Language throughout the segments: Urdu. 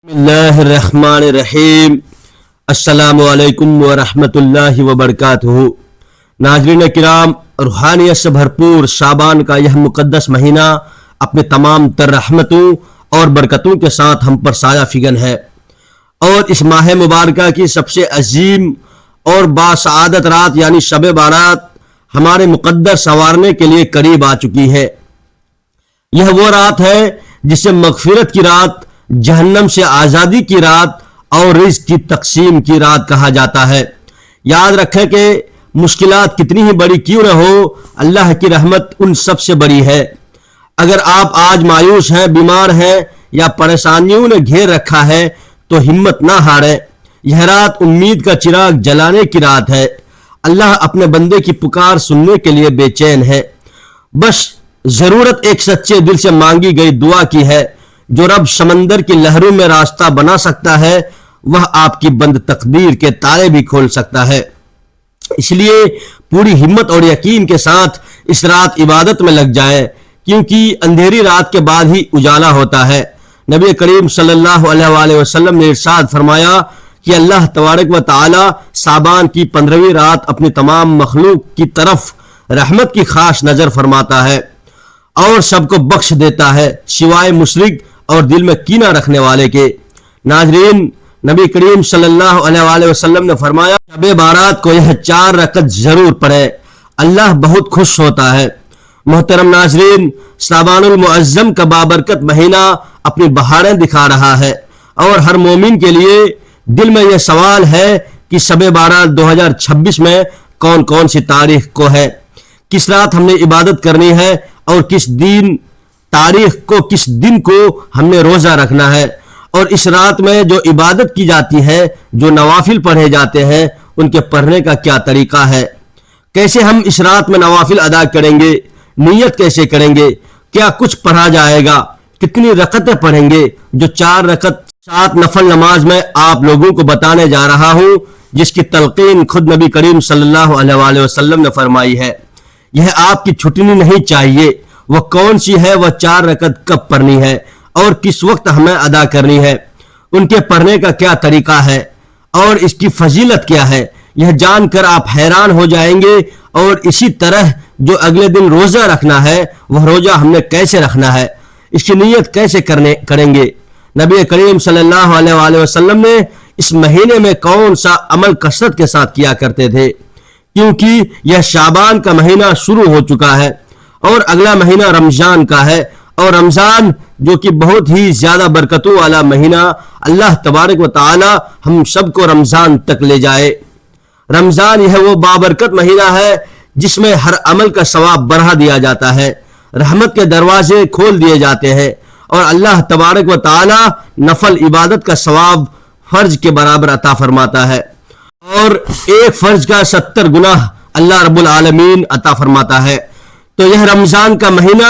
بسم اللہ الرحمن الرحیم۔ السلام علیکم ورحمۃ اللہ وبرکاتہ۔ ناظرین کرام، روحانیت سے بھرپور شعبان کا یہ مقدس مہینہ اپنے تمام تر رحمتوں اور برکتوں کے ساتھ ہم پر سایہ فگن ہے، اور اس ماہ مبارکہ کی سب سے عظیم اور باسعادت رات یعنی شب بارات ہمارے مقدر سنوارنے کے لیے قریب آ چکی ہے۔ یہ وہ رات ہے جسے مغفرت کی رات، جہنم سے آزادی کی رات اور رزق کی تقسیم کی رات کہا جاتا ہے۔ یاد رکھیں کہ مشکلات کتنی ہی بڑی کیوں نہ ہو، اللہ کی رحمت ان سب سے بڑی ہے۔ اگر آپ آج مایوس ہیں، بیمار ہیں یا پریشانیوں نے گھیر رکھا ہے تو ہمت نہ ہاریں۔ یہ رات امید کا چراغ جلانے کی رات ہے۔ اللہ اپنے بندے کی پکار سننے کے لیے بے چین ہے۔ بس ضرورت ایک سچے دل سے مانگی گئی دعا کی ہے۔ جو رب سمندر کی لہروں میں راستہ بنا سکتا ہے، وہ آپ کی بند تقدیر کے تالے بھی کھول سکتا ہے۔ اس لیے پوری ہمت اور یقین کے ساتھ اس رات عبادت میں لگ جائیں، کیونکہ اندھیری رات کے بعد ہی اجالا ہوتا ہے۔ نبی کریم صلی اللہ علیہ وآلہ وسلم نے ارشاد فرمایا کہ اللہ تبارک و تعالی شعبان کی 15ویں رات اپنی تمام مخلوق کی طرف رحمت کی خاص نظر فرماتا ہے اور سب کو بخش دیتا ہے سوائے مشرک اور دل میں کینہ رکھنے والے کے۔ ناظرین، نبی کریم صلی اللہ علیہ وآلہ وسلم نے فرمایا شب بارات کو یہ 4 رکعت ضرور پڑھے، اللہ بہت خوش ہوتا ہے۔ محترم ناظرین، شعبان المعظم کا بابرکت مہینہ اپنی بہاریں دکھا رہا ہے، اور ہر مومن کے لیے دل میں یہ سوال ہے کہ شب بارات 2026 میں کون کون سی تاریخ کو ہے، کس رات ہم نے عبادت کرنی ہے، اور کس دن کو ہم نے روزہ رکھنا ہے، اور اس رات میں جو عبادت کی جاتی ہے، جو نوافل پڑھے جاتے ہیں، ان کے پڑھنے کا کیا طریقہ ہے، کیسے ہم اس رات میں نوافل ادا کریں گے، نیت کیسے کریں گے، کیا کچھ پڑھا جائے گا، کتنی رکعتیں پڑھیں گے۔ جو 4 رکعت 7 نفل نماز میں آپ لوگوں کو بتانے جا رہا ہوں، جس کی تلقین خود نبی کریم صلی اللہ علیہ وآلہ وسلم نے فرمائی ہے، یہ آپ کی چھٹنی نہیں چاہیے۔ وہ کون سی ہے، وہ 4 رکعت کب پڑھنی ہے اور کس وقت ہمیں ادا کرنی ہے، ان کے پڑھنے کا کیا طریقہ ہے اور اس کی فضیلت کیا ہے، یہ جان کر آپ حیران ہو جائیں گے۔ اور اسی طرح جو اگلے دن روزہ رکھنا ہے، وہ روزہ ہم نے کیسے رکھنا ہے، اس کی نیت کیسے کریں گے۔ نبی کریم صلی اللہ علیہ وآلہ وسلم نے اس مہینے میں کون سا عمل کثرت کے ساتھ کیا کرتے تھے، کیونکہ یہ شعبان کا مہینہ شروع ہو چکا ہے اور اگلا مہینہ رمضان کا ہے، اور رمضان جو کہ بہت ہی زیادہ برکتوں والا مہینہ، اللہ تبارک و تعالی ہم سب کو رمضان تک لے جائے۔ رمضان یہ وہ بابرکت مہینہ ہے جس میں ہر عمل کا ثواب بڑھا دیا جاتا ہے، رحمت کے دروازے کھول دیے جاتے ہیں، اور اللہ تبارک و تعالی نفل عبادت کا ثواب فرض کے برابر عطا فرماتا ہے، اور ایک فرض کا 70 گناہ اللہ رب العالمین عطا فرماتا ہے۔ تو یہ رمضان کا مہینہ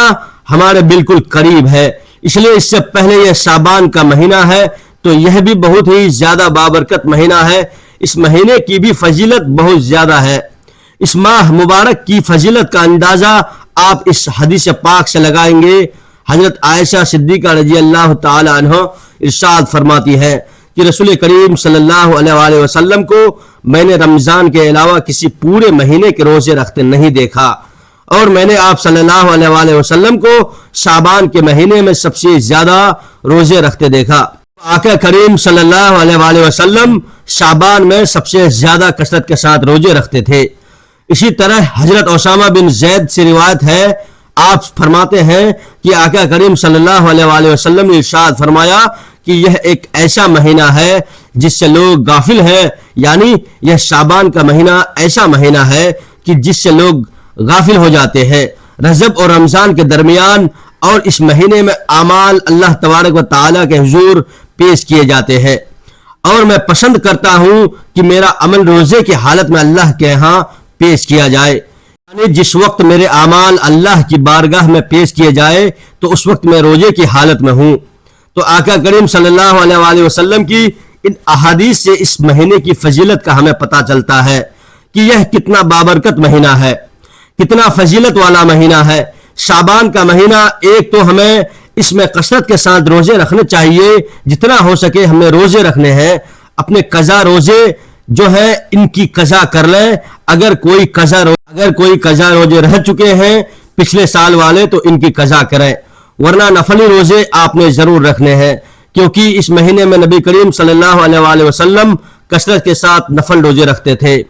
ہمارے بالکل قریب ہے، اس لیے اس سے پہلے یہ شعبان کا مہینہ ہے، تو یہ بھی بہت ہی زیادہ بابرکت مہینہ ہے۔ اس مہینے کی بھی فضیلت بہت زیادہ ہے۔ اس ماہ مبارک کی فضیلت کا اندازہ آپ اس حدیث پاک سے لگائیں گے۔ حضرت عائشہ صدیقہ رضی اللہ تعالی عنہ ارشاد فرماتی ہے کہ رسول کریم صلی اللہ علیہ وآلہ وسلم کو میں نے رمضان کے علاوہ کسی پورے مہینے کے روزے رکھتے نہیں دیکھا، اور میں نے آپ صلی اللہ علیہ وآلہ وسلم کو شعبان کے مہینے میں سب سے زیادہ روزے رکھتے دیکھا۔ آقا کریم صلی اللہ علیہ وآلہ وسلم شعبان میں سب سے زیادہ کثرت کے ساتھ روزے رکھتے تھے۔ اسی طرح حضرت اسامہ بن زید سے روایت ہے، آپ فرماتے ہیں کہ آقا کریم صلی اللہ علیہ وآلہ وسلم نے ارشاد فرمایا کہ یہ ایک ایسا مہینہ ہے جس سے لوگ غافل ہیں، یعنی یہ شعبان کا مہینہ ایسا مہینہ ہے کہ جس سے لوگ غافل ہو جاتے ہیں۔ رجب اور رمضان کے درمیان اور اس مہینے میں اعمال اللہ تبارک و تعالیٰ کے حضور پیش کیے جاتے ہیں، اور میں پسند کرتا ہوں کہ میرا عمل روزے کی حالت میں اللہ کے ہاں پیش کیا جائے، یعنی جس وقت میرے اعمال اللہ کی بارگاہ میں پیش کیے جائے تو اس وقت میں روزے کی حالت میں ہوں۔ تو آقا کریم صلی اللہ علیہ وآلہ وسلم کی ان احادیث سے اس مہینے کی فضیلت کا ہمیں پتہ چلتا ہے کہ یہ کتنا بابرکت مہینہ ہے، کتنا فضیلت والا مہینہ ہے۔ شعبان کا مہینہ ایک تو ہمیں اس میں کثرت کے ساتھ روزے رکھنے چاہیے. جتنا ہو سکے ہم نے روزے رکھنے ہیں. اپنے قضا روزے جو ہے ان کی قضا کر لیں. اگر کوئی قضا روزے رہ چکے ہیں پچھلے سال والے تو ان کی قضا کریں، ورنہ نفلی روزے آپ نے ضرور رکھنے ہیں، کیونکہ اس مہینے میں نبی کریم صلی اللہ علیہ وآلہ وسلم کثرت کے ساتھ نفل روزے رکھتے تھے.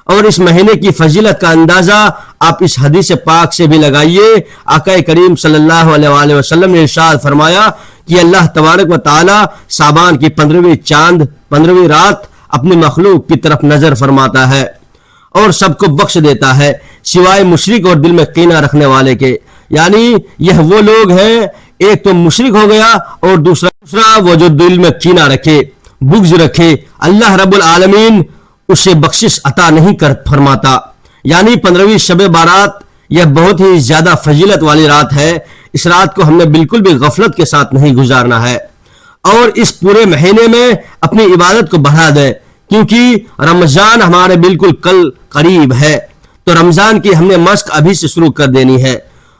اور اس مہینے کی فضیلت کا اندازہ آپ اس حدیث پاک سے بھی لگائیے. آقا کریم صلی اللہ علیہ وآلہ وسلم نے ارشاد فرمایا کہ اللہ تبارک و تعالی شعبان کی 15ویں رات اپنی مخلوق کی طرف نظر فرماتا ہے اور سب کو بخش دیتا ہے سوائے مشرک اور دل میں کینہ رکھنے والے کے. یعنی یہ وہ لوگ ہیں، ایک تو مشرک ہو گیا اور دوسرا وہ جو دل میں کینہ رکھے، بغض رکھے، اللہ رب العالمین اسے بخشش عطا نہیں کر فرماتا. یعنی 15ویں شب بارات یہ بہت ہی زیادہ فضیلت والی رات ہے. اس رات کو ہم نے بالکل بھی غفلت کے ساتھ نہیں گزارنا ہے اور اس پورے مہینے میں اپنی عبادت کو بڑھا دیں، کیونکہ رمضان ہمارے بالکل کل قریب ہے. تو رمضان کی ہم نے مشق ابھی سے شروع کر دینی ہے.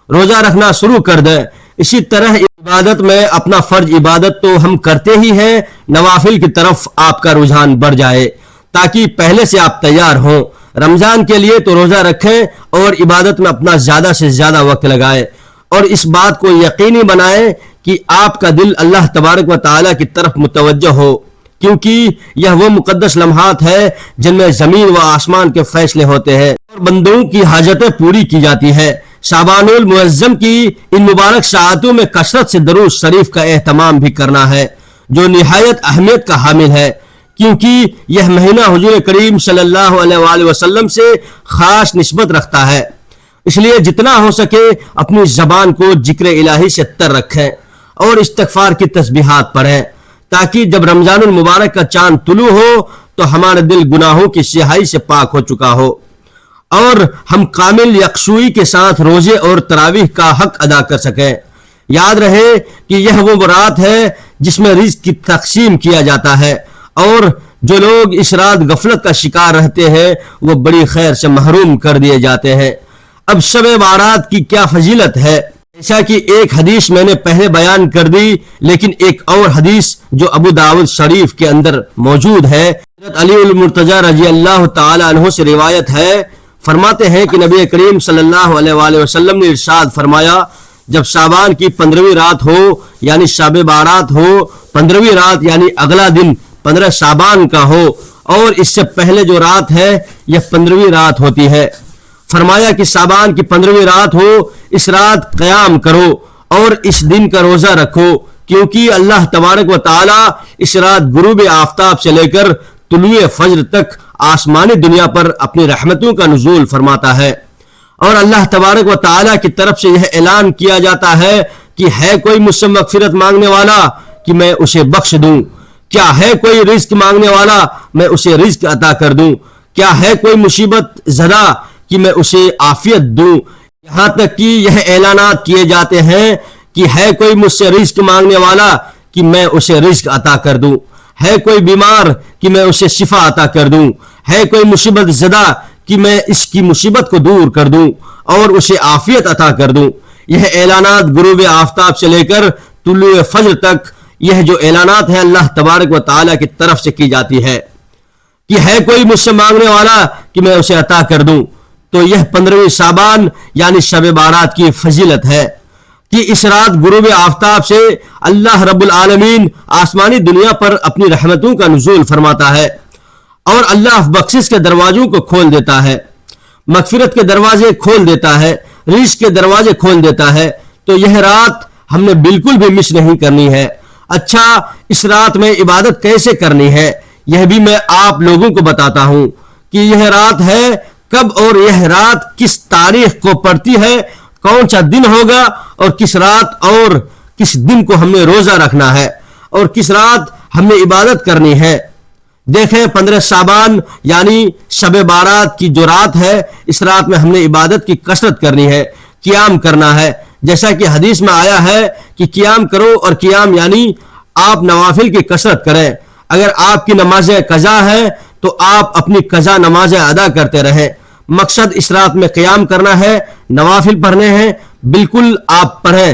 روزہ رکھنا شروع کر دیں. اسی طرح عبادت میں اپنا فرض عبادت تو ہم کرتے ہی ہیں، نوافل کی طرف آپ کا رجحان بڑھ جائے تاکہ پہلے سے آپ تیار ہوں. رمضان کے لیے تو روزہ رکھیں اور عبادت میں اپنا زیادہ سے زیادہ وقت لگائیں اور اس بات کو یقینی بنائیں کہ آپ کا دل اللہ تبارک و تعالیٰ کی طرف متوجہ ہو، کیونکہ یہ وہ مقدس لمحات ہے جن میں زمین و آسمان کے فیصلے ہوتے ہیں اور بندوں کی حاجتیں پوری کی جاتی ہے. شعبان المعظم کی ان مبارک ساعتوں میں کثرت سے درود شریف کا اہتمام بھی کرنا ہے، جو نہایت اہمیت کا حامل ہے، کیونکہ یہ مہینہ حضور کریم صلی اللہ علیہ وآلہ وسلم سے خاص نسبت رکھتا ہے. اس لیے جتنا ہو سکے اپنی زبان کو ذکر الہی سے تر رکھیں اور استغفار کی تسبیحات پڑھیں، تاکہ جب رمضان المبارک کا چاند طلوع ہو تو ہمارے دل گناہوں کی سیاہی سے پاک ہو چکا ہو اور ہم کامل یکسوئی کے ساتھ روزے اور تراویح کا حق ادا کر سکیں. یاد رہے کہ یہ وہ رات ہے جس میں رزق کی تقسیم کیا جاتا ہے اور جو لوگ اس رات غفلت کا شکار رہتے ہیں وہ بڑی خیر سے محروم کر دیے جاتے ہیں. اب شب بارات کی کیا فضیلت ہے، جیسا کہ ایک حدیث میں نے پہلے بیان کر دی، لیکن ایک اور حدیث جو ابو داؤد شریف کے اندر موجود ہے، حضرت علی المرتضی رضی اللہ تعالی عنہ سے روایت ہے. فرماتے ہیں کہ نبی کریم صلی اللہ علیہ وآلہ وسلم نے ارشاد فرمایا، جب شعبان کی 15ویں رات ہو یعنی شب بارات ہو، 15ویں رات یعنی اگلا دن 15 شعبان کا ہو اور اس سے پہلے جو رات ہے یہ 15ویں رات ہوتی ہے، فرمایا کہ شعبان کی 15ویں رات ہو، اس رات قیام کرو اور اس دن کا روزہ رکھو، کیونکہ اللہ تبارک و تعالی اس رات غروب آفتاب سے لے کر طلوع فجر تک آسمانی دنیا پر اپنی رحمتوں کا نزول فرماتا ہے. اور اللہ تبارک و تعالی کی طرف سے یہ اعلان کیا جاتا ہے کہ ہے کوئی مجھ سے مغفرت مانگنے والا کہ میں اسے بخش دوں، کیا ہے کوئی رزق مانگنے والا میں اسے رزق عطا کر دوں، کیا ہے کوئی مصیبت زدہ کہ میں اسے عافیت دوں. یہاں تک کہ یہ اعلانات کیے جاتے ہیں کہ ہے کوئی مجھ سے رزق مانگنے والا کہ میں اسے رزق عطا کر دوں، ہے کوئی بیمار کہ میں اسے شفا عطا کر دوں، ہے کوئی مصیبت زدہ کہ میں اس کی مصیبت کو دور کر دوں اور اسے عافیت عطا کر دوں. یہ اعلانات غروب آفتاب سے لے کر طلوع فجر تک یہ جو اعلانات ہیں اللہ تبارک و تعالیٰ کی طرف سے کی جاتی ہے کہ ہے کوئی مجھ سے مانگنے والا کہ میں اسے عطا کر دوں. تو یہ 15ویں شعبان یعنی شب بارات کی فضیلت ہے کہ اس رات غروب آفتاب سے اللہ رب العالمین آسمانی دنیا پر اپنی رحمتوں کا نزول فرماتا ہے اور اللہ بخشش کے دروازوں کو کھول دیتا ہے، مغفرت کے دروازے کھول دیتا ہے، رزق کے دروازے کھول دیتا ہے. تو یہ رات ہم نے بالکل بھی مس نہیں کرنی ہے. اچھا، اس رات میں عبادت کیسے کرنی ہے یہ بھی میں آپ لوگوں کو بتاتا ہوں کہ یہ رات ہے کب اور یہ رات کس تاریخ کو پڑتی ہے، کون سا دن ہوگا اور کس رات اور کس دن کو ہم نے روزہ رکھنا ہے اور کس رات ہم نے عبادت کرنی ہے. دیکھیں 15 شعبان یعنی شب بارات کی جو رات ہے، اس رات میں ہم نے عبادت کی کثرت کرنی ہے، قیام کرنا ہے. جیسا کہ حدیث میں آیا ہے کہ قیام کرو، اور قیام یعنی آپ نوافل کی کثرت کریں. اگر آپ کی نمازیں قضا ہے تو آپ اپنی قضا نمازیں ادا کرتے رہیں. مقصد اس رات میں قیام کرنا ہے، نوافل پڑھنے ہیں، بالکل آپ پڑھیں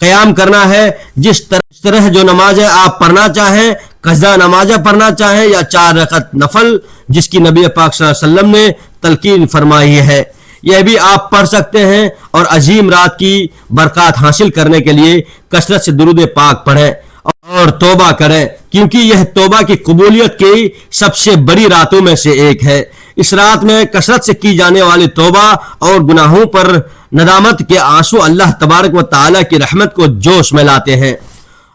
قیام کرنا ہے. جس طرح جو نمازیں آپ پڑھنا چاہیں، قضا نمازیں پڑھنا چاہیں یا 4 رکعت نفل، جس کی نبی پاک صلی اللہ علیہ وسلم نے تلقین فرمائی ہے، یہ بھی آپ پڑھ سکتے ہیں. اور عظیم رات کی برکات حاصل کرنے کے لیے کثرت سے درود پاک پڑھیں اور توبہ کریں، کیونکہ یہ توبہ کی قبولیت کی سب سے بڑی راتوں میں سے ایک ہے. اس رات میں کثرت سے کی جانے والی توبہ اور گناہوں پر ندامت کے آنسو اللہ تبارک و تعالیٰ کی رحمت کو جوش میں لاتے ہیں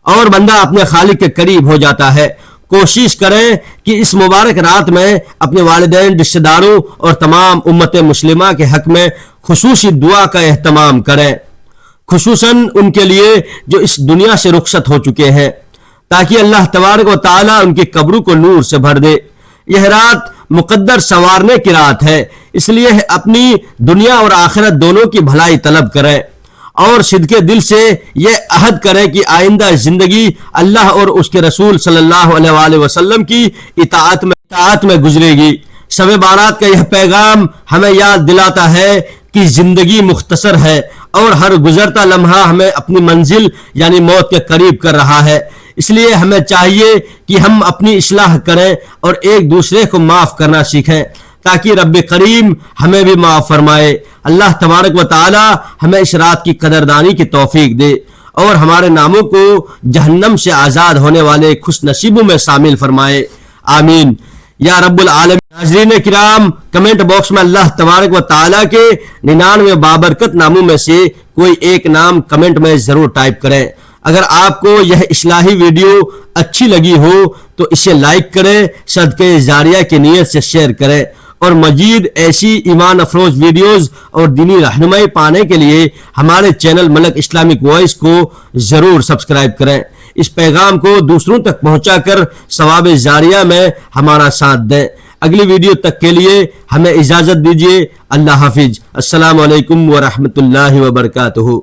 اور بندہ اپنے خالق کے قریب ہو جاتا ہے. کوشش کریں کہ اس مبارک رات میں اپنے والدین، رشتہ داروں اور تمام امت مسلمہ کے حق میں خصوصی دعا کا اہتمام کریں، خصوصاً ان کے لیے جو اس دنیا سے رخصت ہو چکے ہیں، تاکہ اللہ تبارک و تعالیٰ ان کی قبروں کو نور سے بھر دے. یہ رات مقدر سنوارنے کی رات ہے، اس لیے اپنی دنیا اور آخرت دونوں کی بھلائی طلب کریں اور صدقے دل سے یہ عہد کریں کہ آئندہ زندگی اللہ اور اس کے رسول صلی اللہ علیہ وآلہ وسلم کی اطاعت میں گزرے گی. شب بارات کا یہ پیغام ہمیں یاد دلاتا ہے کہ زندگی مختصر ہے اور ہر گزرتا لمحہ ہمیں اپنی منزل یعنی موت کے قریب کر رہا ہے. اس لیے ہمیں چاہیے کہ ہم اپنی اصلاح کریں اور ایک دوسرے کو معاف کرنا سیکھیں تاکہ رب کریم ہمیں بھی معاف فرمائے. اللہ تبارک و تعالی ہمیں اس رات کی قدردانی کی توفیق دے اور ہمارے ناموں کو جہنم سے آزاد ہونے والے خوش نصیبوں میں شامل فرمائے. آمین یا رب العالمین. ناظرین کرام، کمنٹ باکس میں اللہ تبارک و تعالیٰ کے 99 بابرکت ناموں میں سے کوئی ایک نام کمنٹ میں ضرور ٹائپ کریں. اگر آپ کو یہ اصلاحی ویڈیو اچھی لگی ہو تو اسے لائک کریں، صدقہ جاریہ کی نیت سے شیئر کریں اور مزید ایسی ایمان افروز ویڈیوز اور دینی رہنمائی پانے کے لیے ہمارے چینل ملک اسلامک وائس کو ضرور سبسکرائب کریں. اس پیغام کو دوسروں تک پہنچا کر ثواب جاریہ میں ہمارا ساتھ دیں. اگلی ویڈیو تک کے لیے ہمیں اجازت دیجیے. اللہ حافظ. السلام علیکم ورحمۃ اللہ وبرکاتہ.